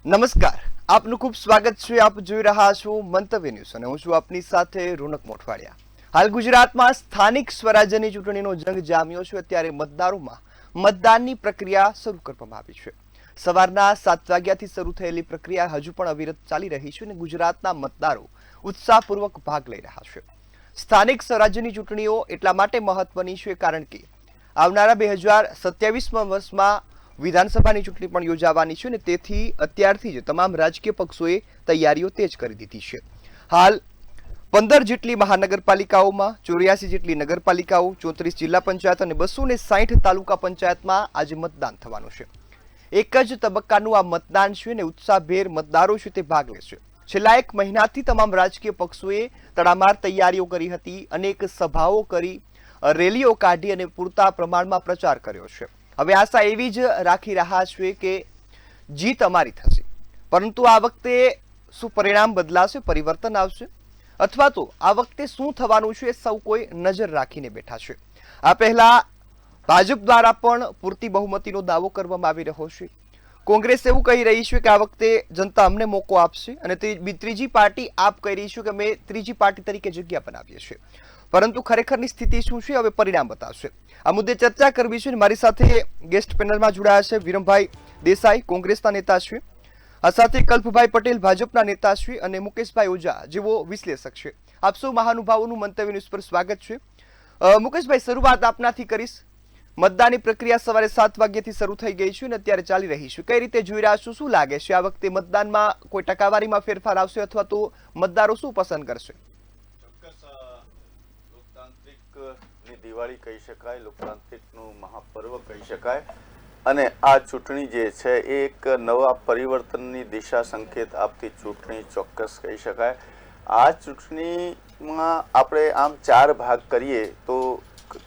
નમસ્કાર, આપનું ખૂબ સ્વાગત છે. આપ જોઈ રહ્યા છો મંતવ્ય ન્યૂઝ અને હું છું આપની સાથે રોનક મોઠવાડિયા. હાલ ગુજરાતમાં સ્થાનિક સ્વરાજ્યની ચૂંટણીનો જંગ જામ્યો છે. અત્યારે મતદારોમાં મતદાનની પ્રક્રિયા શરૂ કરવામાં આવી છે. સવારના 7 વાગ્યાથી શરૂ થયેલી પ્રક્રિયા હજુ પણ અવિરત ચાલી રહી છે અને ગુજરાતના મતદારો ઉત્સાહપૂર્વક ભાગ લઈ રહ્યા છે. સ્થાનિક સ્વરાજ્યની ચૂંટણીઓ એટલા માટે મહત્વની છે કારણ કે આવનારા 2027માં વર્ષમાં વિધાનસભાની ચૂંટણી પણ યોજાવાની છે અને તેથી અત્યારથી જ તમામ રાજકીય પક્ષોએ તૈયારીઓ તેજ કરી દીધી છે. હાલ 15 જેટલી મહાનગરપાલિકાઓમાં 84 જેટલી નગરપાલિકાઓ, 34 જિલ્લા પંચાયત અને 260 તાલુકા પંચાયતમાં આજે મતદાન થવાનું છે. એક જ તબક્કાનું આ મતદાન છે અને ઉત્સાહભેર મતદારો છે તે ભાગ લેશે. છેલ્લા 1 મહિનાથી તમામ રાજકીય પક્ષોએ તડામાર તૈયારીઓ કરી હતી. અનેક સભાઓ કરી, રેલીઓ કાઢી અને પૂરતા પ્રમાણમાં પ્રચાર કર્યો છે. હવે આશા એવી જ રાખી રહ્યા છે કે જીત અમારી થશે, પરંતુ આ વખતે શું પરિણામ બદલાશે, પરિવર્તન આવશે અથવા તો આ વખતે શું થવાનું છે સૌ કોઈ નજર રાખીને બેઠા છે. આ પહેલા ભાજપ દ્વારા પણ પૂરતી બહુમતીનો દાવો કરવામાં આવી રહ્યો છે. કોંગ્રેસ એવું કહી રહી છે કે આ વખતે જનતા અમને મોકો આપશે અને ત્રીજી પાર્ટી આપ કહી રહી છે કે અમે ત્રીજી પાર્ટી તરીકે જગ્યા બનાવીએ છીએ. પરંતુ ખરેખરની સ્થિતિ શું છે હવે પરિણામ બતાવશે. આ મુદ્દે ચર્ચા કરવી છે. મારી સાથે ગેસ્ટ પેનલમાં જોડાયા છે વિરમભાઈ દેસાઈ, કોંગ્રેસના નેતા છે, આ સાથે કલ્પભાઈ પટેલ, ભાજપના નેતા છે અને મુકેશભાઈ ઓઝા જેવો વિશ્લેષક છે. આપ સૌ મહાનુભાવોનું મંતવ્ય ન્યૂઝ પર સ્વાગત છે. મુકેશભાઈ, શરૂઆત આપનાથી કરીશ. મતદાનની પ્રક્રિયા સવારે 7 વાગ્યાથી શરૂ થઈ ગઈ છે અને અત્યારે ચાલી રહી છે. કઈ રીતે જોઈ રહ્યા છો? શું લાગે છે આ વખતે મતદાનમાં કોઈ ટકાવારીમાં ફેરફાર આવશે અથવા તો મતદારો શું પસંદ કરશે? ની દિવાળી કહી શકાય, લોકતાંત્રિકનું મહાપર્વ કહી શકાય અને આ ચૂંટણી જે છે એ એક નવા પરિવર્તનની દિશા સંકેત આપતી ચૂંટણી ચોક્કસ કહી શકાય. આ ચૂંટણીમાં આપણે આમ 4 ભાગ કરીએ તો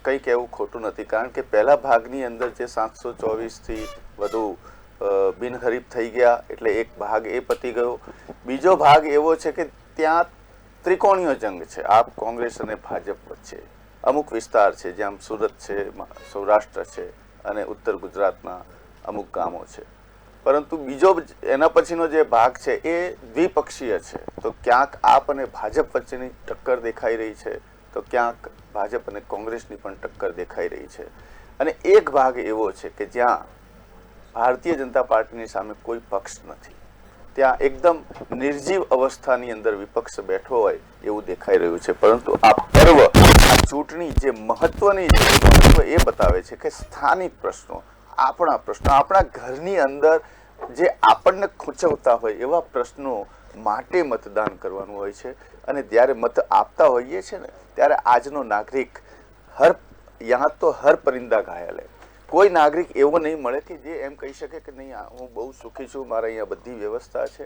કંઈ કહેવું ખોટું નથી, કારણ કે પહેલા ભાગની અંદર જે 724થી વધુ બિનહરીફ થઈ ગયા એટલે એક ભાગ એ પતી ગયો. બીજો ભાગ એવો છે કે ત્યાં ત્રિકોણીય જંગ છે આપ કોંગ્રેસ અને ભાજપ વચ્ચે. અમુક વિસ્તાર છે જેમ સુરત છે, સૌરાષ્ટ્ર છે અને ઉત્તર ગુજરાતના અમુક ગામો છે. પરંતુ બીજો એના પછીનો જે ભાગ છે એ દ્વિપક્ષીય છે. તો ક્યાંક આપ અને ભાજપ વચ્ચેની ટક્કર દેખાઈ રહી છે, તો ક્યાંક ભાજપ અને કોંગ્રેસની પણ ટક્કર દેખાઈ રહી છે. અને એક ભાગ એવો છે કે જ્યાં ભારતીય જનતા પાર્ટીની સામે કોઈ પક્ષ નથી, ત્યાં એકદમ નિર્જીવ અવસ્થાની અંદર વિપક્ષ બેઠો હોય એવું દેખાઈ રહ્યું છે. પરંતુ આ પર્વ, આ ચૂંટણી જે મહત્વની છે એ બતાવે છે કે સ્થાનિક પ્રશ્નો, આપણા ઘરની અંદર જે આપણને ખૂંચવતા હોય એવા પ્રશ્નો માટે મતદાન કરવાનું હોય છે. અને જ્યારે મત આપતા હોઈએ છે ને ત્યારે આજનો નાગરિક યહાં તો હર પરિંદા ઘાયલ હૈ. કોઈ નાગરિક એવો નહીં મળે કે જે એમ કહી શકે કે નહીં હું બહુ સુખી છું, મારે અહીંયા બધી વ્યવસ્થા છે.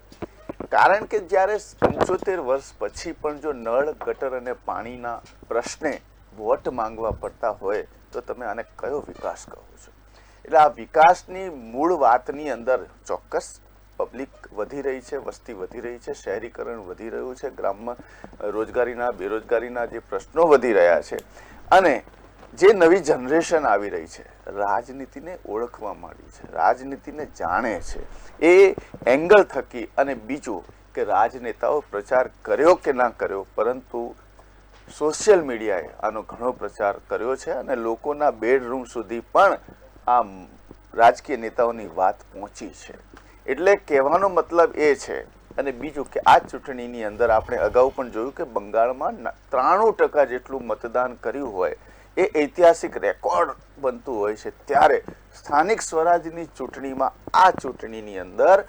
કારણ કે જ્યારે 75 વર્ષ પછી પણ જો નળ, ગટર અને પાણીના પ્રશ્ને વોટ માંગવા પડતા હોય તો તમે આને કયો વિકાસ કહો છો? એટલે આ વિકાસની મૂળ વાતની અંદર ચોક્કસ પબ્લિક વધી રહી છે, વસ્તી વધી રહી છે, શહેરીકરણ વધી રહ્યું છે, ગ્રામમાં રોજગારીના, બેરોજગારીના જે પ્રશ્નો વધી રહ્યા છે અને જે નવી જનરેશન આવી રહી છે રાજનીતિને ઓળખવા માંડી છે, રાજનીતિને જાણે છે, એ એંગલ થકી. અને બીજું કે રાજનેતાઓ પ્રચાર કર્યો કે ના કર્યો, પરંતુ સોશિયલ મીડિયાએ આનો ઘણો પ્રચાર કર્યો છે અને લોકોના બેડરૂમ સુધી પણ આ રાજકીય નેતાઓની વાત પહોંચી છે. એટલે કહેવાનો મતલબ એ છે. અને બીજું કે આ ચૂંટણીની અંદર આપણે અગાઉ પણ જોયું કે બંગાળમાં 93% જેટલું મતદાન કર્યું હોય એ ઐતિહાસિક રેકોર્ડ બનતું હોય છે. ત્યારે સ્થાનિક સ્વરાજની ચૂંટણીમાં આ ચૂંટણીની અંદર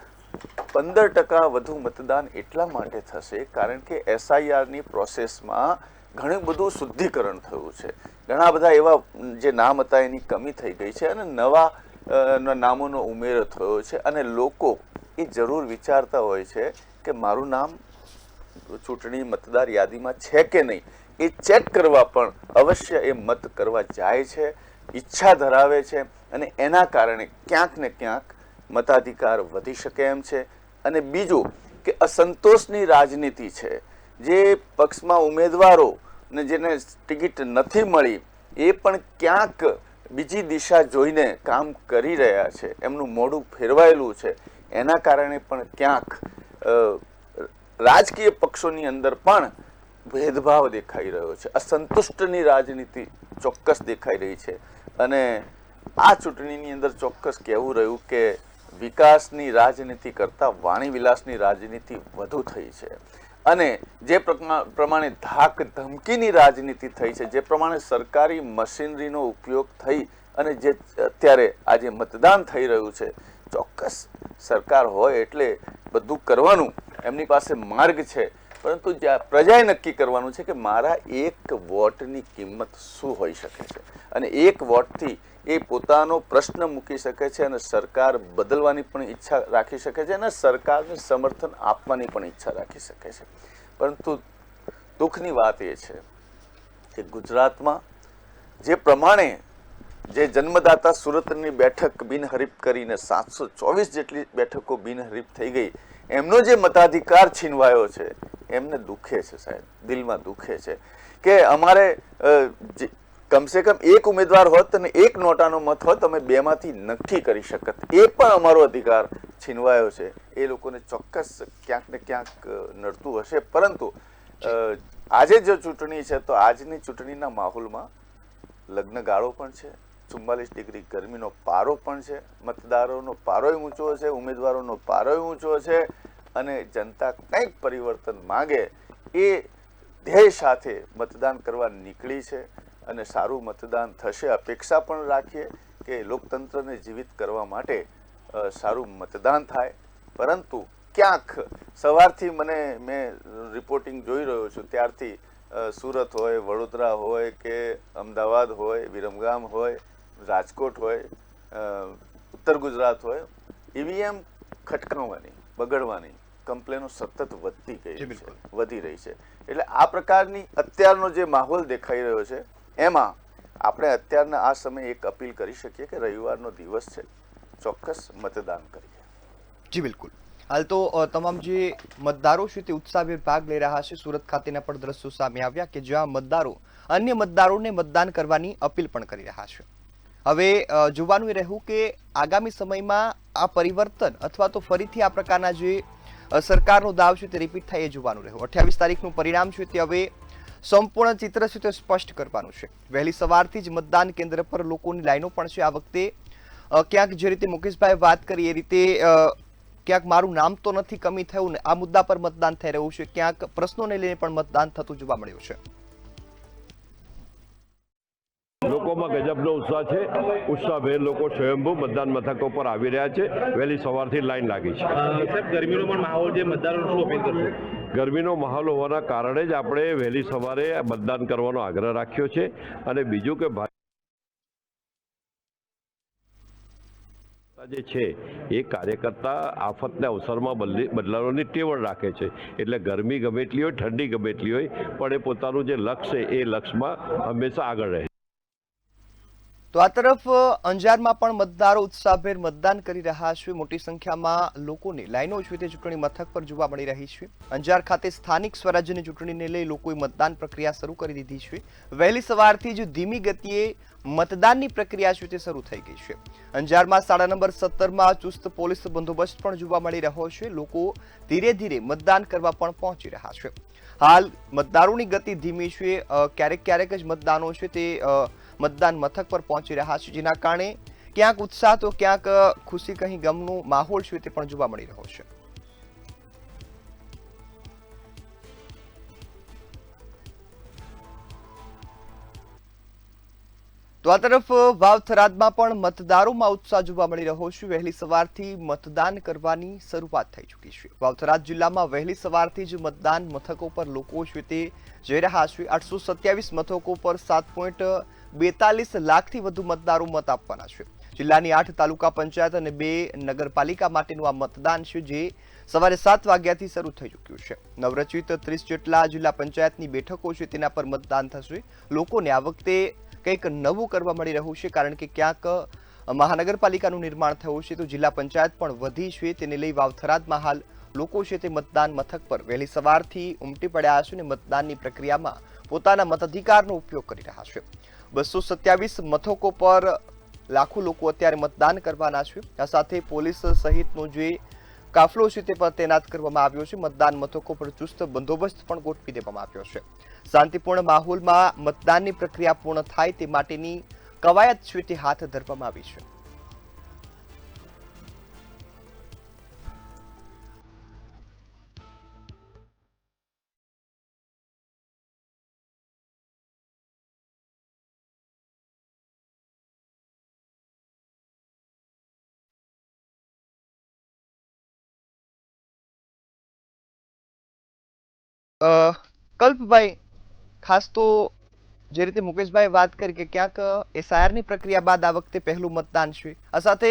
15% વધુ મતદાન એટલા માટે થશે કારણ કે SIRની પ્રોસેસમાં ઘણું બધું શુદ્ધિકરણ થયું છે. ઘણા બધા એવા જે નામ હતા એની કમી થઈ ગઈ છે અને નવા નામોનો ઉમેરો થયો છે. અને લોકો એ જરૂર વિચારતા હોય છે કે મારું નામ ચૂંટણી મતદાર યાદીમાં છે કે નહીં, એ ચેક કરવા પણ અવશ્ય એ મત કરવા જાય છે, ઈચ્છા ધરાવે છે. અને એના કારણે ક્યાંક ને ક્યાંક મતાધિકાર વધી શકે એમ છે. અને બીજું કે અસંતોષની રાજનીતિ છે, જે પક્ષમાં ઉમેદવારો ને જેને ટિકિટ નથી મળી એ પણ ક્યાંક બીજી દિશા જોઈને કામ કરી રહ્યા છે, એમનું મોઢું ફેરવાયેલું છે. એના કારણે પણ ક્યાંક રાજકીય પક્ષોની અંદર પણ ભેદભાવ દેખાઈ રહ્યો છે, અસંતુષ્ટની રાજનીતિ ચોક્કસ દેખાઈ રહી છે. અને આ ચૂંટણીની અંદર ચોક્કસ કહેવું રહ્યું કે વિકાસની રાજનીતિ કરતાં વાણી વિલાસની રાજનીતિ વધુ થઈ છે. અને જે પ્રમાણે ધાક ધમકીની રાજનીતિ થઈ છે, જે પ્રમાણે સરકારી મશીનરીનો ઉપયોગ થઈ અને જે અત્યારે આજે મતદાન થઈ રહ્યું છે, ચોક્કસ સરકાર હોય એટલે બધું કરવાનું એમની પાસે માર્ગ છે, પરંતુ પ્રજાએ નક્કી કરવાનું છે કે મારા એક વોટની કિંમત શું હોઈ શકે છે. અને એક વોટથી એ પોતાનો પ્રશ્ન મૂકી શકે છે અને સરકાર બદલવાની પણ ઈચ્છા રાખી શકે છે અને સરકારને સમર્થન આપવાની પણ ઈચ્છા રાખી શકે છે. પરંતુ દુઃખની વાત એ છે કે ગુજરાતમાં જે પ્રમાણે જે જન્મદાતા સુરતની બેઠક બિનહરીફ કરીને 724 જેટલી બેઠકો બિનહરીફ થઈ ગઈ, એમનો જે મતાધિકાર છીનવાયો છે, એમને દુખે છે સાહેબ, દિલમાં દુખે છે કે અમારે કમસે કમ એક ઉમેદવાર હોત અને એક નોટાનો મત હોત, અમે બેમાંથી નક્કી કરી શકત. એ પણ અમારો અધિકાર છીનવાયો છે. એ લોકોને ચોક્કસ ક્યાંક ને ક્યાંક નડતું હશે. પરંતુ આજે જો ચૂંટણી છે તો આજની ચૂંટણીના માહોલમાં લગ્નગાળો પણ છે, 44 ડિગ્રી ગરમીનો પારો પણ છે, મતદારોનો પારોય ઊંચો છે, ઉમેદવારોનો પારોય ઊંચો છે અને જનતા કંઈક પરિવર્તન માંગે એ ધ્યેય સાથે મતદાન કરવા નીકળી છે અને સારું મતદાન થશે. અપેક્ષા પણ રાખીએ કે લોકતંત્રને જીવિત કરવા માટે સારું મતદાન થાય. પરંતુ ક્યાંક સવારથી મેં રિપોર્ટિંગ જોઈ રહ્યો છું ત્યારથી સુરત હોય, વડોદરા હોય કે અમદાવાદ હોય, વિરમગામ હોય, રાજકોટ હોય, ઉત્તર ગુજરાત હોય, ઈવીએમ ખટકાવવાની, બગડવાની કમ્પ્લેનો સતત વધી રહી છે. એટલે આ પ્રકારની અત્યારનો જે માહોલ દેખાઈ રહ્યો છે, એમાં આપણે અત્યારના આ સમયે એક અપીલ કરી શકીએ કે રવિવારનો દિવસ છે, ચોક્કસ મતદાન કરીએ. જી બિલકુલ. હાલ તો તમામ જે મતદારો છે તે ઉત્સાહભેર ભાગ લઈ રહ્યા છે. સુરત ખાતેના પણ દ્રશ્યો સામે આવ્યા કે જ્યાં મતદારો અન્ય મતદારોને મતદાન કરવાની અપીલ પણ કરી રહ્યા છે. હવે જોવાનું એ રહ્યું કે આગામી સમયમાં આ પરિવર્તન અથવા તો ફરીથી આ પ્રકારના જે સરકારનો દાવ છે તે રિપીટ થાય એ જોવાનું રહ્યું. 28 તારીખનું પરિણામ છે તે હવે સંપૂર્ણ ચિત્ર છે તે સ્પષ્ટ કરવાનું છે. વહેલી સવારથી જ મતદાન કેન્દ્ર પર લોકોની લાઈનો પણ છે. આ વખતે ક્યાંક જે રીતે મુકેશભાઈ વાત કરી એ રીતે ક્યાંક મારું નામ તો નથી કમી થયું ને આ મુદ્દા પર મતદાન થઈ રહ્યું છે. ક્યાંક પ્રશ્નોને લઈને પણ મતદાન થતું જોવા મળ્યું છે. લોકોમાં ગજબનો ઉત્સાહ છે. ઉત્સાહભેર લોકો સ્વયંભૂ મતદાન મથકો પર આવી રહ્યા છે. વહેલી સવારથી લાઈન લાગી છે. સાહેબ, ગરમીનો પણ માહોલ છે, મતદારોને શું અપીલ કરશો? ગરમીનો માહોલ હોવાના કારણે જ આપણે વહેલી સવારે મતદાન કરવાનો આગ્રહ રાખ્યો છે. અને બીજું કે જે છે એ કાર્યકર્તા આફતના અવસરમાં બદલાવવાની ટેવણ રાખે છે. એટલે ગરમી ગમે એટલી હોય, ઠંડી ગમે એટલી હોય, પણ એ પોતાનું જે લક્ષ્ય છે એ લક્ષ્યમાં હંમેશા આગળ રહે. તો આ તરફ અંજારમાં પણ મતદારો ઉત્સાહભેર મતદાન કરી રહ્યા છે. મોટી સંખ્યામાં લોકોની લાઈનો છે તે ચૂંટણી મથક પર જોવા મળી રહી છે. અંજાર ખાતે સ્થાનિક સ્વરાજ્યની ચૂંટણીને લઈ લોકોએ મતદાન પ્રક્રિયા શરૂ કરી દીધી છે. વહેલી સવારથી જ ધીમી ગતિએ મતદાનની પ્રક્રિયા છે તે શરૂ થઈ ગઈ છે. અંજારમાં શાળા નંબર 17માં ચુસ્ત પોલીસ બંદોબસ્ત પણ જોવા મળી રહ્યો છે. લોકો ધીરે ધીરે મતદાન કરવા પણ પહોંચી રહ્યા છે. હાલ મતદારોની ગતિ ધીમી છે. ક્યારેક જ મતદાનો છે તે મતદાન મથક પર પહોંચી રહ્યા છે, જેના કારણે ક્યાંક ઉત્સાહ તો ક્યાંક ખુશી કહી ગમનો માહોલ છે તે પણ જોવા મળી રહ્યો છે. તો આ તરફ વાવ-થરાદમાં પણ મતદારોમાં ઉત્સાહ જોવા મળી રહ્યો છે. વહેલી સવારથી મતદાન કરવાની શરૂઆત થઈ ચૂકી છે. વાવ-થરાદ જિલ્લામાં વહેલી સવારથી જ મતદાન મથકો પર લોકો છે તે જઈ રહ્યા છે. 827 મથકો પર 7.42 લાખથી વધુ મતદારો મત આપવાના છે. જિલ્લાની 8 તાલુકા પંચાયત અને 2 નગરપાલિકા માટેનું આ મતદાન છે જે સવારે 7 વાગ્યાથી શરૂ થઈ ચૂક્યું છે. નવરચિત 30 જેટલા જિલ્લા પંચાયતની બેઠકો છે તેના પર મતદાન થશે. લોકોને આ વખતે કંઈક નવું કરવા મળી રહ્યું છે, કારણ કે ક્યાંક મહાનગરપાલિકાનું નિર્માણ થયું છે તો જિલ્લા પંચાયત પણ વધી છે. તેને લઈ વાવ-થરાદમાં હાલ લોકો છે તે મતદાન મથક પર વહેલી સવારથી ઉમટી પડ્યા છે અને મતદાનની પ્રક્રિયામાં પોતાના મતાધિકારનો ઉપયોગ કરી રહ્યા છે. 227 મથકો પર લાખો લોકો અત્યારે મતદાન કરવાના છે. આ સાથે પોલીસ સહિતનો જે કાફલો છે તે પણ તૈનાત કરવામાં આવ્યો છે. મતદાન મથકો પર ચુસ્ત બંદોબસ્ત પણ ગોઠવી દેવામાં આવ્યો છે. શાંતિપૂર્ણ માહોલમાં મતદાનની પ્રક્રિયા પૂર્ણ થાય તે માટેની કવાયત છે તે હાથ ધરવામાં આવી છે. કલ્પભાઈ, ખાસ તો જે રીતે મુકેશભાઈ વાત કરી કે ક્યાંક એસઆઈઆરની પ્રક્રિયા બાદ આ વખતે પહેલું મતદાન છે, આ સાથે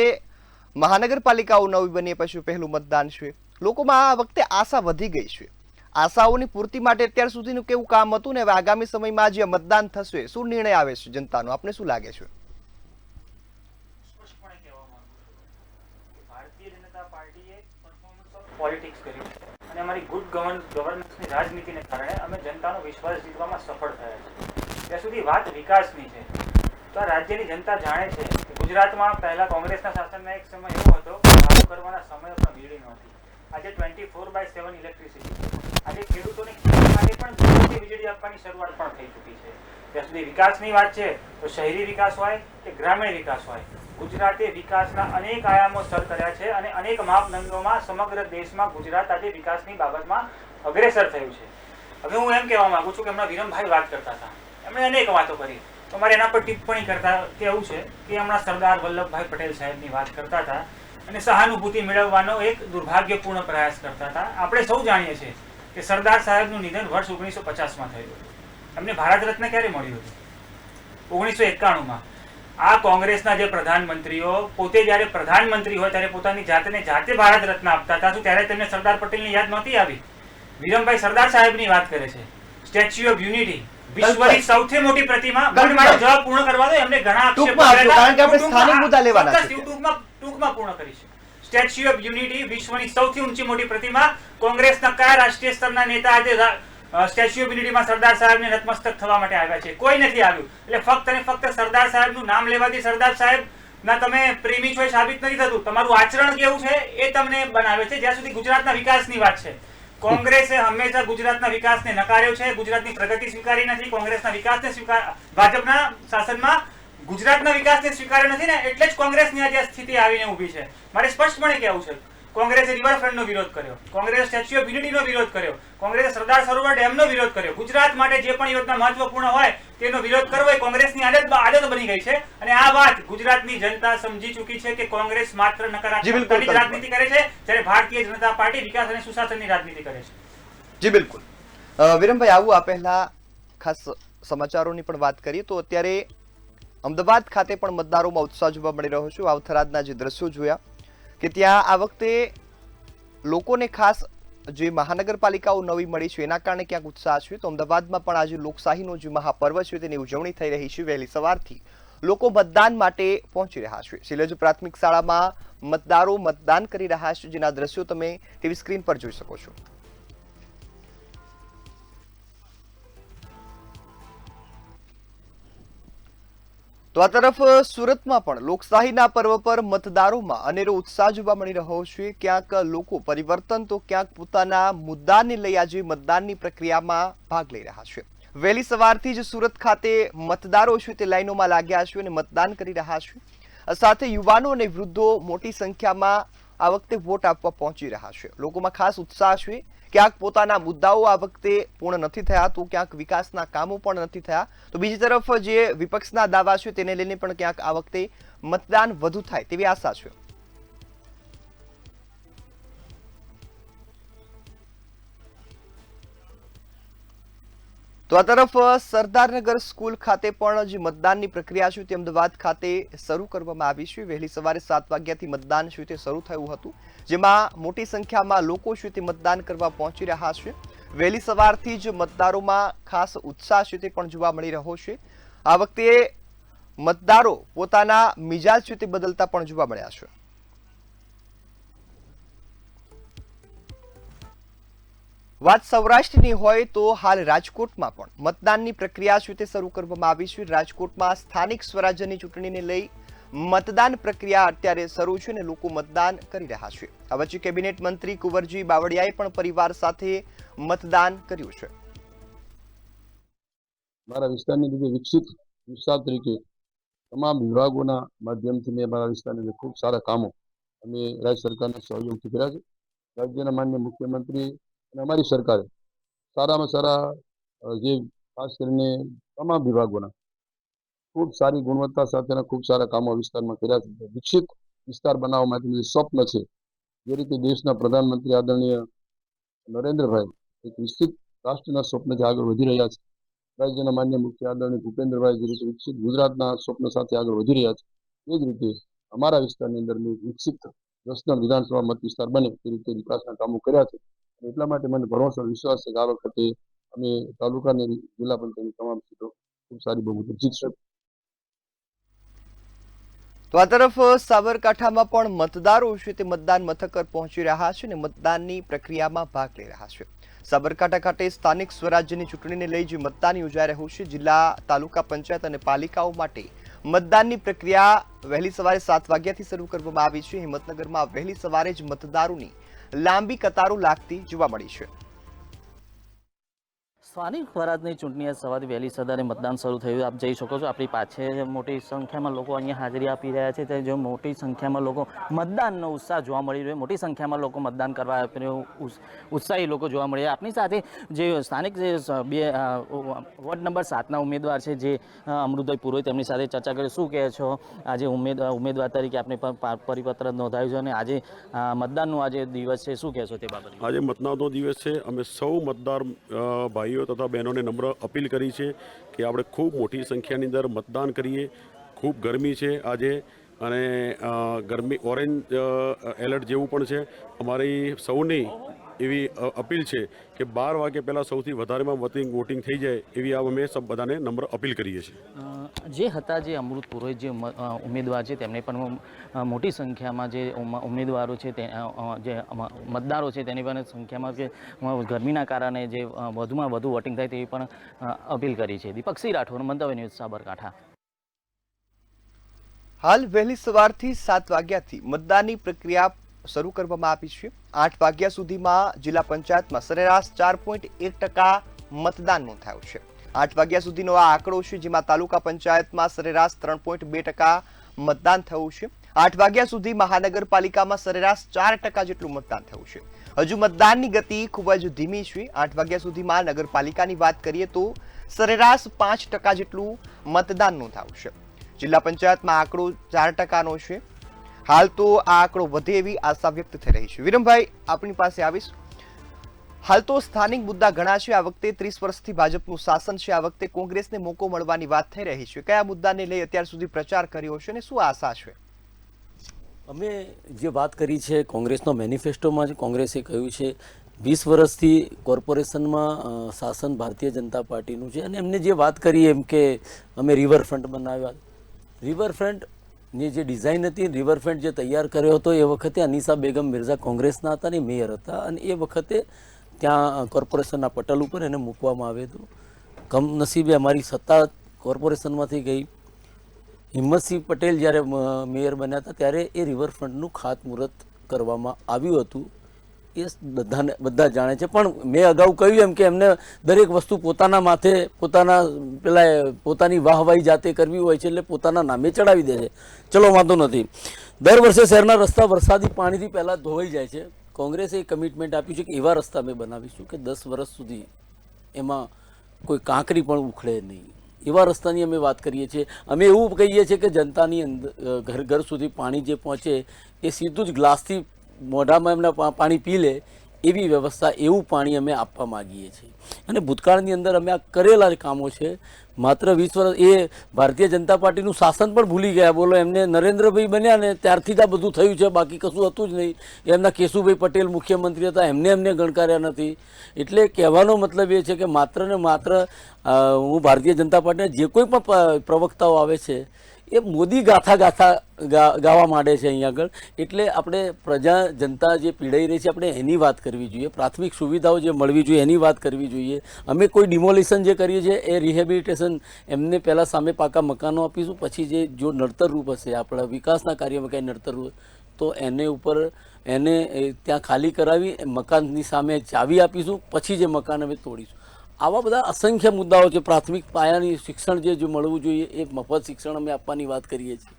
મહાનગરપાલિકાઓ નવી બની પછી પહેલું મતદાન છે. લોકોમાં આ વખતે આશા વધી ગઈ છે. આશાઓની પૂર્તિ માટે અત્યાર સુધીનું કેવું કામ હતું ને હવે આગામી સમયમાં જે મતદાન થશે શું નિર્ણય આવે છે જનતાનો, આપને શું લાગે છે? ભારતીય જનતા પાર્ટીએ પરફોર્મન્સ ઓફ પોલિટિક્સ કર્યું અને અમારી ગુડ ગવર્નન્સની રાજનીતિને કારણે અમે જનતાનો વિશ્વાસ જીતવામાં સફળ થયા છે. ત્યાં સુધી વાત વિકાસની છે તો આ રાજ્યની જનતા જાણે છે કે ગુજરાતમાં પહેલા કોંગ્રેસના શાસનના એક સમય એવો હતો કે લાગુ કરવાના સમય પણ વીજળી નહોતી. આજે 24/7 ઇલેક્ટ્રિસિટી, આજે ખેડૂતોને ખેતી માટે પણ વીજળી આપવાની શરૂઆત પણ થઈ ચૂકી છે. ત્યાં સુધી વિકાસની વાત છે તો શહેરી વિકાસ હોય કે ગ્રામીણ વિકાસ હોય, ગુજરાતે વિકાસના અનેક આયામો સર કર્યા છે અને અનેક માપદંડોમાં સમગ્ર દેશમાં ગુજરાત આજે વિકાસની બાબતમાં અગ્રેસર થયું છે. હવે હું એમ કહેવા માંગુ છું કે હમણાં વિરમભાઈ વાત કરતા હતા, એમણે અનેક વાતો કરી, તો મારે એના પર ટિપ્પણી કરતા કહેવું છે કે હમણાં સરદાર વલ્લભભાઈ પટેલ સાહેબની વાત કરતા હતા અને સહાનુભૂતિ મેળવવાનો એક દુર્ભાગ્યપૂર્ણ પ્રયાસ કરતા હતા. આપણે સૌ જાણીએ છીએ કે સરદાર સાહેબનું નિધન વર્ષ 1950માં થયું હતું. એમને ભારત રત્ન ક્યારે મળ્યું હતું? 1991માં. આ કોંગ્રેસના જે પ્રધાનમંત્રીઓ પોતે જ્યારે પ્રધાનમંત્રી હોય ત્યારે પોતાની જાતે ભારત રત્ન આપતા હતા, શું ત્યારે તેમને સરદાર પટેલની યાદ નહોતી આવી? વિરમભાઈ સરદાર સાહેબની વાત કરે છે. સ્ટેચ્યુ ઓફ યુનિટી, વિશ્વની સૌથી મોટી પ્રતિમા. મારો જવાબ પૂર્ણ કરવા દો, એમને ઘણા આક્ષેપો કારણ કે આપણે સ્થાનિક મુદ્દા લેવાના છે. ટૂંકમાં પૂર્ણ કરીશ. સ્ટેચ્યુ ઓફ યુનિટી, વિશ્વની સૌથી ઊંચી મોટી પ્રતિમા. કોંગ્રેસના કયા રાષ્ટ્રીય સ્તરના નેતા આજે સ્ટેચ્યુ ઓફ યુનિટીમાં સરદાર સાહેબને નતમસ્તક થવા માટે આવ્યા છે? કોઈ નથી આવ્યું. એટલે ફક્ત અને ફક્ત સરદાર સાહેબનું નામ લેવાથી સરદાર સાહેબ ના તમે પ્રેમી છો એ સાબિત નથી થતું. તમારું આચરણ કેવું છે એ તમને બનાવે છે. જ્યાં સુધી ગુજરાતના વિકાસની વાત છે, કોંગ્રેસે હંમેશા ગુજરાતના વિકાસને નકાર્યો છે, ગુજરાતની પ્રગતિ સ્વીકારી નથી. કોંગ્રેસના વિકાસને ભાજપના શાસનમાં ગુજરાતના વિકાસને સ્વીકાર્યો નથી ને એટલે જ કોંગ્રેસની આજે સ્થિતિ આવીને ઊભી છે. મારે સ્પષ્ટપણે કહેવું છે, કોંગ્રેસે રિવરફ્રન્ટનો વિરોધ કર્યો, કોંગ્રેસે સ્ટેચ્યુ ઓફ યુનિટીનો વિરોધ કર્યો, કોંગ્રેસે સરદાર સરોવર ડેમનો વિરોધ કર્યો. ગુજરાત માટે જે પણ યોજના મહત્વપૂર્ણ હોય તેનો વિરોધ કરવો એ કોંગ્રેસની આદત બની ગઈ છે. અને આ વાત ગુજરાતની જનતા સમજી ચૂકી છે કે કોંગ્રેસ માત્ર નકારાત્મકતાની રાજનીતિ કરે છે, જ્યારે ભારતીય જનતા પાર્ટી વિકાસ અને સુશાસનની રાજનીતિ કરે છે. જી બિલકુલ. વિરમભાઈ, આવું આ પહેલા ખાસ સમાચારોની પણ વાત કરીએ તો અત્યારે અમદાવાદ ખાતે પણ મતદારોમાં ઉત્સાહ જોવા મળી રહ્યો છે. વાવથરાદના જે દ્રશ્યો જોયા કે ત્યાં આ વખતે લોકોને ખાસ જે મહાનગરપાલિકાઓ નવી મળી છે એના કારણે ક્યાંક ઉત્સાહ છે. તો અમદાવાદમાં પણ આજે લોકશાહીનો જે મહાપર્વ છે તેની ઉજવણી થઈ રહી છે. વહેલી સવારથી લોકો મતદાન માટે પહોંચી રહ્યા છે. શિલજ પ્રાથમિક શાળામાં મતદારો મતદાન કરી રહ્યા છે, જેના દ્રશ્યો તમે ટીવી સ્ક્રીન પર જોઈ શકો છો. તો આ તરફ સુરતમાં પણ લોકશાહીના પર્વ પર મતદારોમાં અનેરો ઉત્સાહ જોવા મળી રહ્યો છે. ક્યાંક લોકો પરિવર્તન તો ક્યાંક પોતાના મુદ્દાને લઈ આજે મતદાનની પ્રક્રિયામાં ભાગ લઈ રહ્યા છે. વહેલી સવારથી જ સુરત ખાતે મતદારો છે તે લાઈનોમાં લાગ્યા છે અને મતદાન કરી રહ્યા છે. સાથે યુવાનો અને વૃદ્ધો મોટી સંખ્યામાં આ વખતે વોટ આપવા પહોંચી રહ્યા છે. લોકોમાં ખાસ ઉત્સાહ છે. ક્યાંક પોતાના મુદ્દાઓ આ વખતે પૂર્ણ નથી થયા તો ક્યાંક વિકાસના કામો પણ નથી થયા. તો બીજી તરફ જે વિપક્ષના દાવા છે તેને લઈને પણ ક્યાંક આ વખતે મતદાન વધુ થાય તેવી આશા છે. તો આ તરફ સરદારનગર સ્કૂલ ખાતે પણ જે મતદાનની પ્રક્રિયા છે તે અમદાવાદ ખાતે શરૂ કરવામાં આવી છે. વહેલી સવારે 7 વાગ્યાથી મતદાન છે તે શરૂ થયું હતું, જેમાં મોટી સંખ્યામાં લોકો છે તે મતદાન કરવા પહોંચી રહ્યા છે. વહેલી સવારથી જ મતદારોમાં ખાસ ઉત્સાહ છે તે પણ જોવા મળી રહ્યો છે. આ વખતે મતદારો પોતાના મિજાજ છે તે બદલતા પણ જોવા મળ્યા છે. વાત સૌરાષ્ટ્રની હોય તો હાલ રાજકોટમાં પણ મતદાનની પ્રક્રિયા છે તે શરૂ કરવામાં આવી છે. રાજકોટમાં સ્થાનિક સ્વરાજ્યની ચૂંટણીને લઈ મતદાન પ્રક્રિયા અત્યારે શરૂ છે અને લોકો મતદાન કરી રહ્યા છે. આ વચ્ચે કેબિનેટ મંત્રી કુંવરજી બાવળિયાએ પણ પરિવાર સાથે મતદાન કર્યું છે. મારા વિસ્તારની રીતે વિકસિત વિસ્તાર તરીકે તમામ વિભાગોના માધ્યમથી મેં મારા વિસ્તારની અંદર ખૂબ સારા કામો અમે રાજ્ય સરકારના સહયોગથી કર્યા છે. રાજ્યના માન્ય મુખ્યમંત્રી અને અમારી સરકારે સારામાં સારા જે ખાસ કરીને તમામ વિભાગોના ખૂબ સારી ગુણવત્તા સાથેના ખૂબ સારા કામો વિસ્તારમાં કર્યા છે. વિકસિત વિસ્તાર બનાવવા માટેનું જે સ્વપ્ન છે, જે રીતે દેશના પ્રધાનમંત્રી આદરણીય નરેન્દ્રભાઈ એક વિકસિત રાષ્ટ્રના સ્વપ્નથી આગળ વધી રહ્યા છે, રાજ્યના માન્ય મુખ્ય આદરણીય ભૂપેન્દ્રભાઈ જે રીતે વિકસિત ગુજરાતના સ્વપ્ન સાથે આગળ વધી રહ્યા છે, એ જ રીતે અમારા વિસ્તારની અંદર વિકસિત જસદણ વિધાનસભા મત વિસ્તાર બને એ રીતે વિકાસના કામો કર્યા છે. એટલા માટે મને ભરોસો વિશ્વાસ છે કે આ વખતે અમે તાલુકાની જિલ્લા પંચાયતની તમામ સીટો ખૂબ સારી બહુમતી જીતશે. તો આ તરફ સાબરકાંઠામાં પણ મતદારો છે તે મતદાન મથક પર પહોંચી રહ્યા છે અને મતદાનની પ્રક્રિયામાં ભાગ લઈ રહ્યા છે. સાબરકાંઠા ખાતે સ્થાનિક સ્વરાજ્યની ચૂંટણીને લઈ જે મતદાન યોજાઈ રહ્યું છે, જિલ્લા તાલુકા પંચાયત અને પાલિકાઓ માટે મતદાનની પ્રક્રિયા વહેલી સવારે 7 વાગ્યાથી શરૂ કરવામાં આવી છે. હિંમતનગરમાં વહેલી સવારે જ મતદારોની લાંબી કતારો લાગતી જોવા મળી છે. સ્થાનિક સ્વરાજની ચૂંટણી સવારે વહેલી સવારે મતદાન શરૂ થયું. આપ જઈ શકો છો, આપણી પાછળ મોટી સંખ્યામાં લોકો અહીંયા હાજરી આપી રહ્યા છે. તે જો મોટી સંખ્યામાં લોકો મતદાનનો ઉત્સાહ જોવા મળી રહ્યો, મોટી સંખ્યામાં લોકો મતદાન કરવા ઉત્સાહી લોકો જોવા મળી રહ્યા. આપણી સાથે જે સ્થાનિક જે વોર્ડ નંબર 7ના ઉમેદવાર છે, જે અમૃતભાઈ પુરોહિત, તેમની સાથે ચર્ચા કરી. શું કહે છો, આજે ઉમેદવાર તરીકે આપણે પરિપત્ર નોંધાવ્યું છે અને આજે મતદાનનો આજે દિવસ છે, શું કહેશો તે બાબતે? આજે મતદાનનો દિવસ છે. અમે સૌ મતદાર ભાઈઓ તથા બહેનોને નમ્ર અપીલ કરી છે કે આપણે ખૂબ મોટી સંખ્યાની અંદર મતદાન કરીએ. ખૂબ ગરમી છે આજે અને ગરમી ઓરેન્જ એલર્ટ જેવું પણ છે. અમારી સૌની એવી અપીલ છે કે 12 વાગ્યા પહેલાં સૌથી વધારેમાં વોટિંગ થઈ જાય એવી આ અમે સબ બધાને નમ્ર અપીલ કરીએ છીએ. જે હતા જે અમૃત પુરોહિત જે ઉમેદવાર છે, તેમને પણ મોટી સંખ્યામાં જે ઉમેદવારો છે, તે જે મતદારો છે તેની પણ સંખ્યામાં કે ગરમીના કારણે જે વધુમાં વધુ વોટિંગ થાય તેવી પણ અપીલ કરી છે. દીપકસિંહ રાઠોડ, મંતવ્ય ન્યૂઝ, સાબરકાંઠા. હાલ વહેલી સવારથી 7 વાગ્યાથી મતદાનની પ્રક્રિયા શરૂ કરવામાં આવી છે. 8 વાગ્યા સુધીમાં જિલ્લા પંચાયતમાં સરેરાશ 4.1% મતદાન નોંધાયું છે. 8 વાગ્યા સુધીનો આ આંકડો છે, જેમાં તાલુકા પંચાયતમાં સરેરાશ 3.2% મતદાન થયું છે. 8 વાગ્યા સુધી મહાનગરપાલિકામાં સરેરાશ 4% જેટલું મતદાન થયું છે. હજુ મતદાનની ગતિ ખૂબ જ ધીમી છે. 8 વાગ્યા સુધીમાં નગરપાલિકાની વાત કરીએ તો સરેરાશ 5% જેટલું મતદાન નોંધાયું છે. જિલ્લા પંચાયતમાં આંકડો 4%નો છે. હાલ તો આ આંકડો વધે એવી આશા વ્યક્ત થઈ રહી છે. વિરમભાઈ, આપણી પાસે આવીશ. હાલ તો સ્થાનિક મુદ્દા ઘણા છે. આ વખતે 30 વર્ષથી ભાજપનું શાસન છે. આ વખતે કોંગ્રેસને મોકો મળવાની વાત થઈ રહી છે. કયા મુદ્દાને લઈ અત્યાર સુધી પ્રચાર કર્યો છે અને શું આશા છે? અમે જે વાત કરી છે કોંગ્રેસનો મેનિફેસ્ટોમાં જ કોંગ્રેસે કહ્યું છે 20 વર્ષથી કોર્પોરેશનમાં શાસન ભારતીય જનતા પાર્ટીનું છે અને એમને જે વાત કરી એમ કે અમે રિવરફ્રન્ટ બનાવ્યા. રિવરફ્રન્ટની જે ડિઝાઇન હતી, રિવરફ્રન્ટ જે તૈયાર કર્યો હતો એ વખતે અનીસા બેગમ મિર્ઝા કોંગ્રેસના હતા અને મેયર હતા અને એ વખતે ત્યાં કોર્પોરેશનના પટલ ઉપર એને મૂકવામાં આવ્યું હતું. કમનસીબે અમારી સત્તા કોર્પોરેશનમાંથી ગઈ. હિંમતસિંહ પટેલ જ્યારે મેયર બન્યા હતા ત્યારે એ રિવરફ્રન્ટનું ખાતમુહૂર્ત કરવામાં આવ્યું હતું. એ બધા જાણે છે. પણ મેં અગાઉ કહ્યું એમ કે એમને દરેક વસ્તુ પોતાના માથે પોતાની વાહવાહી જાતે કરવી હોય છે એટલે પોતાના નામે ચડાવી દે છે. ચલો, વાંધો નથી. દર વર્ષે શહેરના રસ્તા વરસાદી પાણીથી પહેલાં ધોવાઈ જાય છે. કોંગ્રેસે એક કમિટમેન્ટ આપ્યું છે કે એવા રસ્તા અમે બનાવીશું કે 10 વર્ષ સુધી એમાં કોઈ કાંકરી પણ ઉખડે નહીં. એવા રસ્તાની અમે વાત કરીએ છીએ. અમે એવું કહીએ છીએ કે જનતાની અંદર ઘર સુધી પાણી જે પહોંચે એ સીધું જ ગ્લાસથી મોઢામાં એમને પાણી પી લે એવી વ્યવસ્થા, એવું પાણી અમે આપવા માગીએ છીએ. અને ભૂતકાળની અંદર અમે આ કરેલા કામો છે. માત્ર 20 વર્ષ એ ભારતીય જનતા પાર્ટીનું શાસન પણ ભૂલી ગયા. બોલો, એમને નરેન્દ્રભાઈ બન્યા ને ત્યારથી જ આ બધું થયું છે, બાકી કશું હતું જ નહીં. એમના કેશુભાઈ પટેલ મુખ્યમંત્રી હતા, એમને ગણકાર્યા નથી. એટલે કહેવાનો મતલબ એ છે કે માત્ર ને માત્ર હું ભારતીય જનતા પાર્ટીના જે કોઈ પણ પ્રવક્તાઓ આવે છે એ મોદી ગાથા ગાવા માંડે છે અહીંયા આગળ. એટલે આપણે જનતા જે પીડાઈ રહી છે આપણે એની વાત કરવી જોઈએ, પ્રાથમિક સુવિધાઓ જે મળવી જોઈએ એની વાત કરવી જોઈએ. અમે કોઈ ડિમોલિશન જે કરીએ છીએ એ રિહેબિલિટેશન એમને પહેલાં સામે પાકા મકાનો આપીશું, પછી જો નડતરરૂપ હશે આપણા વિકાસના કાર્યમાં કંઈ નડતરરૂપ તો એને ત્યાં ખાલી કરાવી મકાનની સામે ચાવી આપીશું, પછી જે મકાન અમે તોડીશું. આવા બધા અસંખ્ય મુદ્દાઓ છે. પ્રાથમિક પાયાની શિક્ષણ જે મળવું જોઈએ એ મફત શિક્ષણ અમે આપવાની વાત કરીએ છીએ.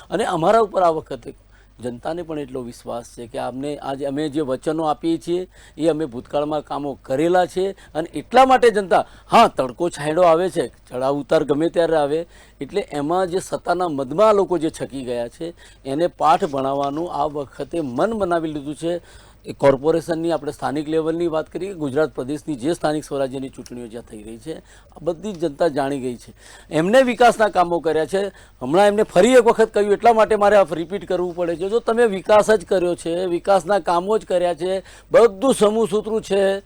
અને અમારા ઉપર આ વખતે જનતાને પણ એટલો વિશ્વાસ છે કે અમે જે વચનો આપીએ છીએ એ અમે ભૂતકાળમાં કામો કરેલા છે. અને એટલા માટે જનતા, હા તડકો છાંયડો આવે છે, ચડાવ ઉતાર ગમે ત્યારે આવે, એટલે એમાં જે સત્તાના મદમાં લોકો જે છકી ગયા છે એને પાઠ ભણાવવાનું આ વખતે મન બનાવી લીધું છે. એ કોર્પોરેશનની આપણે સ્થાનિક લેવલની વાત કરીએ, ગુજરાત પ્રદેશની જે સ્થાનિક સ્વરાજ્યની ચૂંટણીઓ જ્યાં થઈ રહી છે આ બધી જ જનતા જાણી ગઈ છે. એમને વિકાસના કામો કર્યા છે. હમણાં એમને ફરી એક વખત કહ્યું, એટલા માટે મારે રિપીટ કરવું પડે છે, જો તમે વિકાસ જ કર્યો છે, વિકાસના કામો જ કર્યા છે, બધું સમૂહ સૂત્રું છે,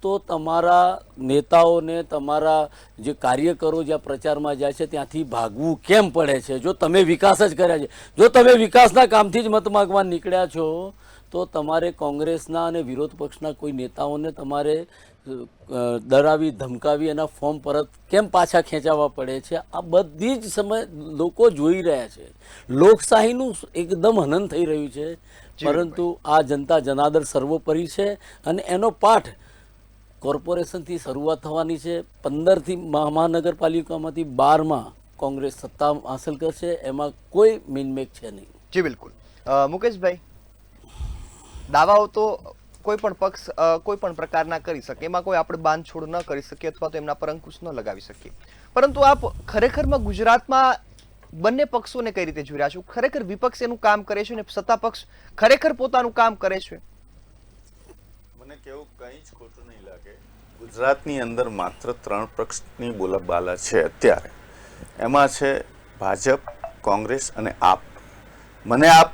તો તમારા નેતાઓને, તમારા જે કાર્યકરો જ્યાં પ્રચારમાં જાય છે ત્યાંથી ભાગવું કેમ પડે છે? જો તમે વિકાસ જ કર્યા છે, જો તમે વિકાસના કામથી જ મત માગવા નીકળ્યા છો તો તમારે કોંગ્રેસના અને વિરોધ પક્ષના કોઈ નેતાઓને તમારે ડરાવી ધમકાવી એના ફોર્મ પરત કેમ પાછા ખેંચાવવા પડે છે? આ બધી જ સમય લોકો જોઈ રહ્યા છે. લોકશાહીનું એકદમ હનન થઈ રહ્યું છે, પરંતુ આ જનતા જનાદર સર્વોપરી છે અને એનો પાઠ કોર્પોરેશનથી શરૂઆત થવાની છે. 15થી મહાનગરપાલિકામાંથી 12માં કોંગ્રેસ સત્તા હાંસલ કરશે, એમાં કોઈ મિનમેક છે નહીં. જી બિલકુલ. મુકેશભાઈ, દાવાઓ તો કોઈ પણ પક્ષ કોઈ પણ પ્રકારના કરી શકે, એમાં કોઈ આપણે બાંધછોડ ન કરી શકીએ અથવા તો એમના પર અંકુશ ન લગાવી શકીએ, પરંતુ આપ ખરેખરમાં ગુજરાતમાં બંને પક્ષોને કઈ રીતે જોઈ રહ્યા છો? ખરેખર વિપક્ષ એનું કામ કરે છે અને સત્તા પક્ષ ખરેખર પોતાનું કામ કરે છે? મને કેવું કંઈ જ ખોટું નહીં લાગે. ગુજરાતની અંદર માત્ર 3 પક્ષની બોલાબાલા છે અત્યારે. એમાં છે ભાજપ, કોંગ્રેસ અને આપ. મને આપ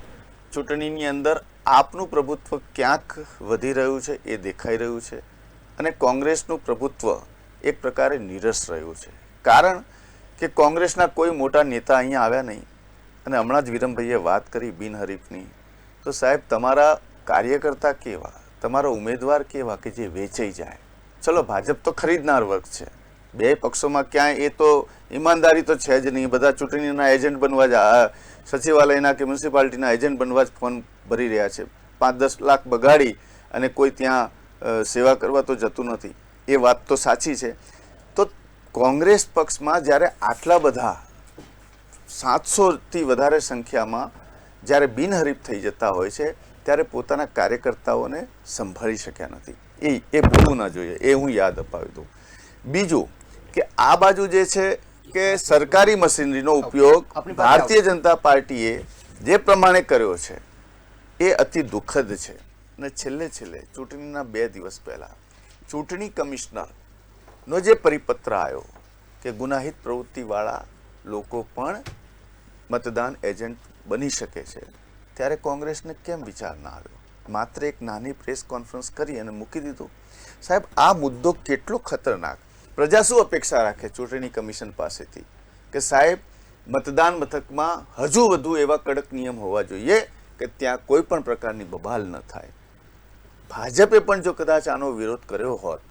ચૂંટણીની અંદર આપનું પ્રભુત્વ ક્યાંક વધી રહ્યું છે એ દેખાઈ રહ્યું છે, અને કોંગ્રેસનું પ્રભુત્વ એક પ્રકારે નીરસ રહ્યું છે. કારણ કે કોંગ્રેસના કોઈ મોટા નેતા અહીંયા આવ્યા નહીં. અને હમણાં જ વિરમભાઈએ વાત કરી બિનહરીફની, તો સાહેબ તમારા કાર્યકર્તા કેવા, તમારા ઉમેદવાર કેવા કે જે વેચાઈ જાય? ચલો ભાજપ તો ખરીદનાર વર્ગ છે, બે પક્ષોમાં ક્યાંય એ તો ઈમાનદારી તો છે જ નહીં. બધા ચૂંટણીના એજન્ટ બનવા જ, સચિવાલયના કે મ્યુનિસિપાલિટીના એજન્ટ બનવા જ ફોન ભરી રહ્યા છે. 5-10 લાખ બગાડી અને કોઈ ત્યાં સેવા કરવા તો જતું નથી. એ વાત તો સાચી છે. તો કોંગ્રેસ પક્ષમાં જ્યારે આટલા બધા 700થી વધારે સંખ્યામાં જ્યારે બિનહરીફ થઈ જતા હોય છે ત્યારે પોતાના કાર્યકર્તાઓને સંભાળી શક્યા નથી. એ ભૂલવું ના જોઈએ, એ હું યાદ અપાવી દઉં. બીજું કે આ બાજુ જે છે કે સરકારી મશીનરીનો ઉપયોગ ભારતીય જનતા પાર્ટીએ જે પ્રમાણે કર્યો છે એ અતિ દુઃખદ છે. અને છેલ્લે ચૂંટણીના 2 દિવસ પહેલા ચૂંટણી કમિશનરનો જે પરિપત્ર આવ્યો કે ગુનાહિત પ્રવૃત્તિવાળા લોકો પણ મતદાન એજન્ટ બની શકે છે, ત્યારે કોંગ્રેસને કેમ વિચાર ના આવ્યો? માત્ર એક નાની પ્રેસ કોન્ફરન્સ કરી અને મૂકી દીધું. સાહેબ, આ મુદ્દો કેટલો ખતરનાક. પ્રજા શું અપેક્ષા રાખે ચૂંટણી કમિશન પાસેથી? કે સાહેબ મતદાન મથકમાં હજુ વધુ એવા કડક નિયમ હોવા જોઈએ કે ત્યાં કોઈ પણ પ્રકારની બબાલ ન થાય. ભાજપે પણ જો કદાચ આનો વિરોધ કર્યો હોત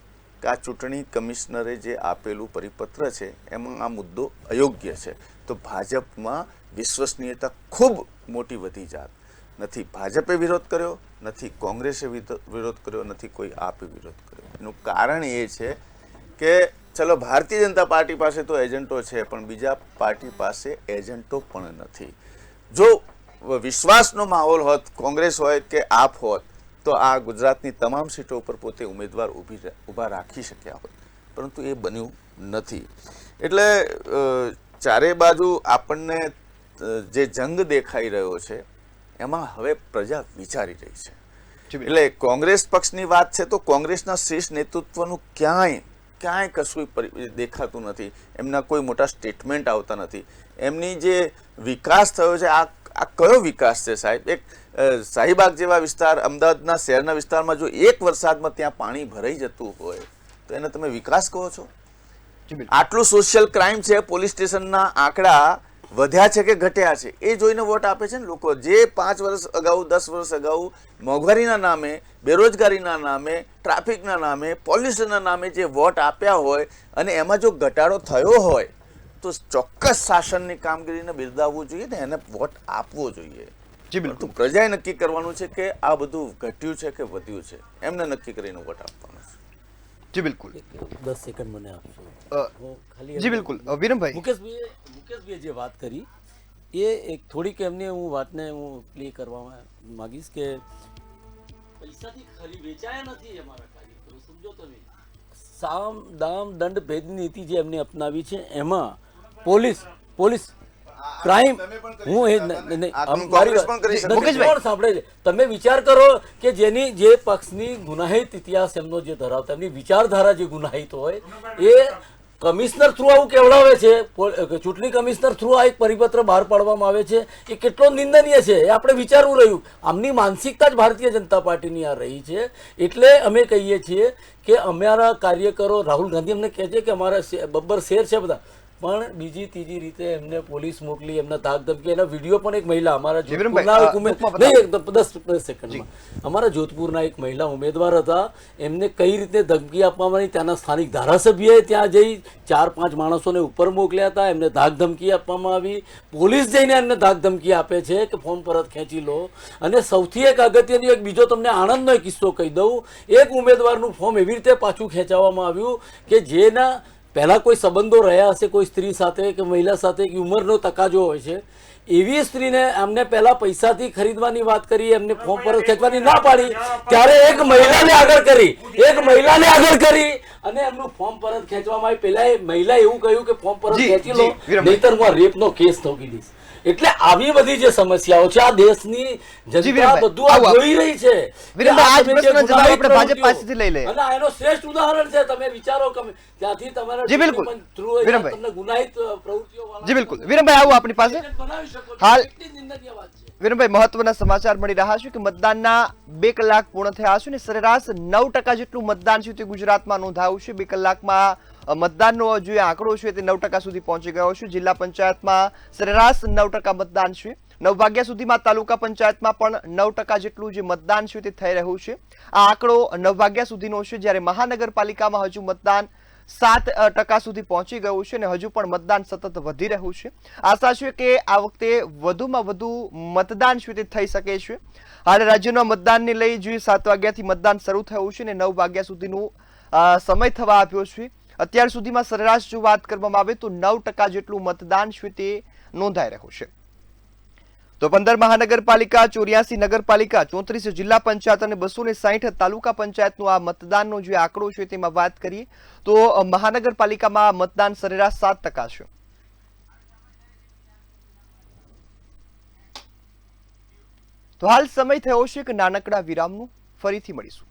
કે આ ચૂંટણી કમિશનરે જે આપેલું પરિપત્ર છે એમાં આ મુદ્દો અયોગ્ય છે, તો ભાજપમાં વિશ્વસનીયતા ખૂબ મોટી વધી જાત. નથી ભાજપે વિરોધ કર્યો, નથી કોંગ્રેસે વિરોધ કર્યો, નથી કોઈ આપે વિરોધ કર્યો. એનું કારણ એ છે કે ચલો ભારતીય જનતા પાર્ટી પાસે તો એજન્ટો છે, પણ બીજા પાર્ટી પાસે એજન્ટો પણ નથી. જો વિશ્વાસનો માહોલ હોત, કોંગ્રેસ હોય કે આપ હોત, તો આ ગુજરાતની તમામ સીટો ઉપર પોતે ઉમેદવાર ઊભા રાખી શક્યા હોત, પરંતુ એ બન્યું નથી. એટલે ચારે બાજુ આપણને જે જંગ દેખાઈ રહ્યો છે એમાં હવે પ્રજા વિચારી રહી છે. એટલે કોંગ્રેસ પક્ષની વાત છે તો કોંગ્રેસના શીર્ષ નેતૃત્વનું ક્યાંય કશું દેખાતું નથી. એમના કોઈ મોટા સ્ટેટમેન્ટ આવતા નથી. એમની જે વિકાસ થયો છે આ કયો વિકાસ છે સાહેબ? એક શાહીબાગ જેવા વિસ્તાર, અમદાવાદના શહેરના વિસ્તારમાં જો એક વરસાદમાં ત્યાં પાણી ભરાઈ જતું હોય તો એને તમે વિકાસ કહો છો? આટલું સોશિયલ ક્રાઇમ છે, પોલીસ સ્ટેશનના આંકડા વધ્યા છે કે ઘટ્યા છે એ જોઈને વોટ આપે છે ને લોકો. જે 5 વર્ષ અગાઉ 10 વર્ષ અગાઉ મોંઘવારીના નામે, બેરોજગારીના નામે, ટ્રાફિકના નામે, પોલ્યુશનના નામે જે વોટ આપ્યા હોય અને એમાં જો ઘટાડો થયો હોય તો ચોક્કસ શાસનની કામગીરીને બિરદાવવું જોઈએ ને એને વોટ આપવો જોઈએ. જી બિલકુલ. પ્રજાએ નક્કી કરવાનું છે કે આ બધું ઘટ્યું છે કે વધ્યું છે, એમને નક્કી કરીને વોટ આપવાનો છે. જી બિલકુલ. 10 સેકન્ડ મને આપશો? હું ખાલી જી બિલકુલ. વિરમભાઈ, મુકેશભાઈએ જે વાત કરી એ એક થોડીક એમને હું વાતને હું પ્લે કરવા માંગીશ કે પૈસાથી ખરી વેચાયા નથી અમારા કાર્યકરો, સમજો તમે. સામ દામ દંડ ભેદ નીતિ જે એમને અપનાવી છે એમાં પોલીસ ક્રાઇમ સાંભળે છે. તમે વિચાર કરો કે જે પક્ષની ગુનાહિત ઇતિહાસ એમનો જે ધરાવતા, એમની વિચારધારા જે ગુનાહિત હોય એ કમિશનર થ્રુ આવું કેવડાવે છે, ચૂંટણી કમિશનર થ્રુ આ એક પરિપત્ર બહાર પાડવામાં આવે છે, એ કેટલો નિંદનીય છે એ આપણે વિચારવું રહ્યું. આમની માનસિકતા જ ભારતીય જનતા પાર્ટીની આ રહી છે. એટલે અમે કહીએ છીએ કે અમારા કાર્યકરો, રાહુલ ગાંધી અમને કહે છે કે અમારા બબ્બર શેર છે બધા, પણ બીજી ત્રીજી રીતે એમને પોલીસ મોકલી, એમના ધાક ધમકી. એના વિડીયો પણ એક મહિલા અમારા અમારા જોધપુરના એક મહિલા ઉમેદવાર હતા, એમને કઈ રીતે ધમકી આપવામાં આવી. ત્યાંના સ્થાનિક ધારાસભ્યએ ત્યાં જઈ 4-5 માણસોને ઉપર મોકલ્યા હતા, એમને ધાક ધમકી આપવામાં આવી. પોલીસ જઈને એમને ધાક ધમકી આપે છે કે ફોર્મ પરત ખેંચી લો. અને સૌથી એક અગત્યનું એક બીજો તમને આણંદનો એક કિસ્સો કહી દઉં. એક ઉમેદવારનું ફોર્મ એવી રીતે પાછું ખેંચવામાં આવ્યું કે જેના પહેલા કોઈ સંબંધો રહ્યા હશે કોઈ સ્ત્રી સાથે કે મહિલા સાથે, કે ઉંમરનો તકાજો હોય છે, એવી સ્ત્રીને અમને પહેલા પૈસાથી ખરીદવાની વાત કરી, એમને ફોર્મ પરત ખેંચવાની ના પાડી, ત્યારે એક મહિલાને આગળ કરી અને એમનું ફોર્મ પરત ખેંચવામાં આવી. પહેલા એ મહિલા એવું કહ્યું કે ફોર્મ પરત ખેંચી લો, નહીતર હું રેપનો કેસ ઠોકી દઈશ. એટલે આવી બધી જે સમસ્યાઓ છે આ દેશની જનતા બધું આ જોઈ રહી છે. અને એનો શ્રેષ્ઠ ઉદાહરણ છે. તમે વિચારો કે ત્યાંથી તમારા તમને ગુનાહિત પ્રવૃત્તિઓ જી બિલકુલ. વિરમભાઈ આવો આપણી પાસે. હાલ વિરમભાઈ મહત્વના સમાચાર મળી રહ્યા છે કે મતદાનના 2 કલાક પૂર્ણ થયા છે ને સરેરાશ 9% જેટલું મતદાન છે તે ગુજરાતમાં નોંધાયું છે. 2 કલાકમાં મતદાનનો જે આંકડો છે તે 9% સુધી પહોંચી ગયો છે. જિલ્લા પંચાયતમાં સરેરાશ 9% મતદાન છે. 9 વાગ્યા સુધીમાં તાલુકા પંચાયતમાં પણ 9% જેટલું જે મતદાન છે તે થઈ રહ્યું છે. આ આંકડો 9 વાગ્યા સુધીનો છે, જ્યારે મહાનગરપાલિકામાં હજુ મતદાન 7% સુધી પહોંચી ગયું છે અને હજુ પણ મતદાન સતત વધી રહ્યું છે. આશા છે કે આ વખતે વધુમાં વધુ મતદાન છે તે થઈ શકે છે. હાલ રાજ્યના મતદાનને લઈ જે 7 વાગ્યાથી મતદાન શરૂ થયું છે અને 9 વાગ્યા સુધીનું સમય થવા આવ્યો છે. અત્યાર સુધીમાં સરેરાશ જો વાત કરવામાં આવે તો 9% જેટલું મતદાન છે તે નોંધાઈ રહ્યું છે. તો 15 મહાનગરપાલિકા, 84 નગરપાલિકા, 34 જિલ્લા પંચાયત અને 260 તાલુકા પંચાયતનો આ મતદાનનો જે આંકડો છે તેમાં વાત કરીએ તો મહાનગરપાલિકામાં મતદાન સરેરાશ 7% છે. તો હાલ સમય થયો છે કે નાનકડા વિરામનું. ફરીથી મળીશું.